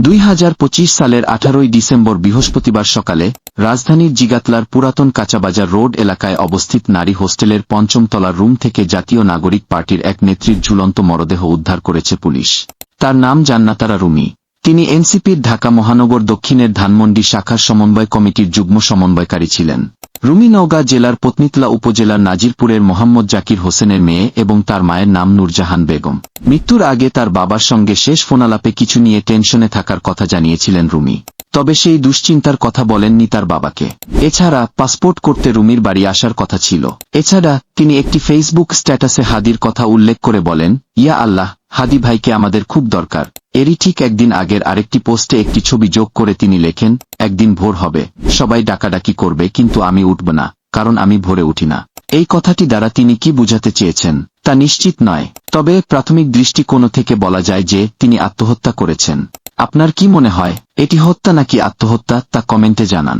2025 সালের 18 ডিসেম্বর বৃহস্পতিবার সকালে রাজধানীর জিগাতলার পুরাতন কাঁচাবাজার রোড এলাকায় অবস্থিত নারী হোস্টেলের ৫ম তলার রুম থেকে জাতীয় নাগরিক পার্টির এক নেত্রীর ঝুলন্ত মরদেহ উদ্ধার করেছে পুলিশ। তার নাম জান্নাতারা রুমি। তিনি এনসিপির ঢাকা মহানগর দক্ষিণের ধানমন্ডি শাখার সমন্বয় কমিটির যুগ্ম সমন্বয়কারী ছিলেন। রুমি নওগাঁ জেলার পত্নীতলা উপজেলার নাজিরপুরের মোহাম্মদ জাকির হোসেনের মেয়ে এবং তার মায়ের নাম নূরজাহান বেগম। মৃত্যুর আগে তার বাবার সঙ্গে শেষ ফোনালাপে কিছু নিয়ে টেনশনে থাকার কথা জানিয়েছিলেন রুমি। তবে সেই দুশ্চিন্তার কথা বলেননি তার বাবাকে। এছাড়া পাসপোর্ট করতে রুমির বাড়ি আসার কথা ছিল। এছাড়া তিনি একটি ফেসবুক স্ট্যাটাসে হাদির কথা উল্লেখ করে বলেন, ইয়া আল্লাহ, হাদি ভাইকে আমাদের খুব দরকার। এরই ঠিক একদিন আগের আরেকটি পোস্টে একটি ছবি যোগ করে তিনি লেখেন, একদিন ভোর হবে, সবাই ডাকাডাকি করবে কিন্তু আমি উঠব না, কারণ আমি ভোরে উঠি না। এই কথাটি দ্বারা তিনি কি বুঝাতে চেয়েছেন তা নিশ্চিত নয়, তবে প্রাথমিক দৃষ্টিকোণ থেকে বলা যায় যে তিনি আত্মহত্যা করেছেন। আপনার কি মনে হয়, এটি হত্যা নাকি আত্মহত্যা তা কমেন্টে জানান।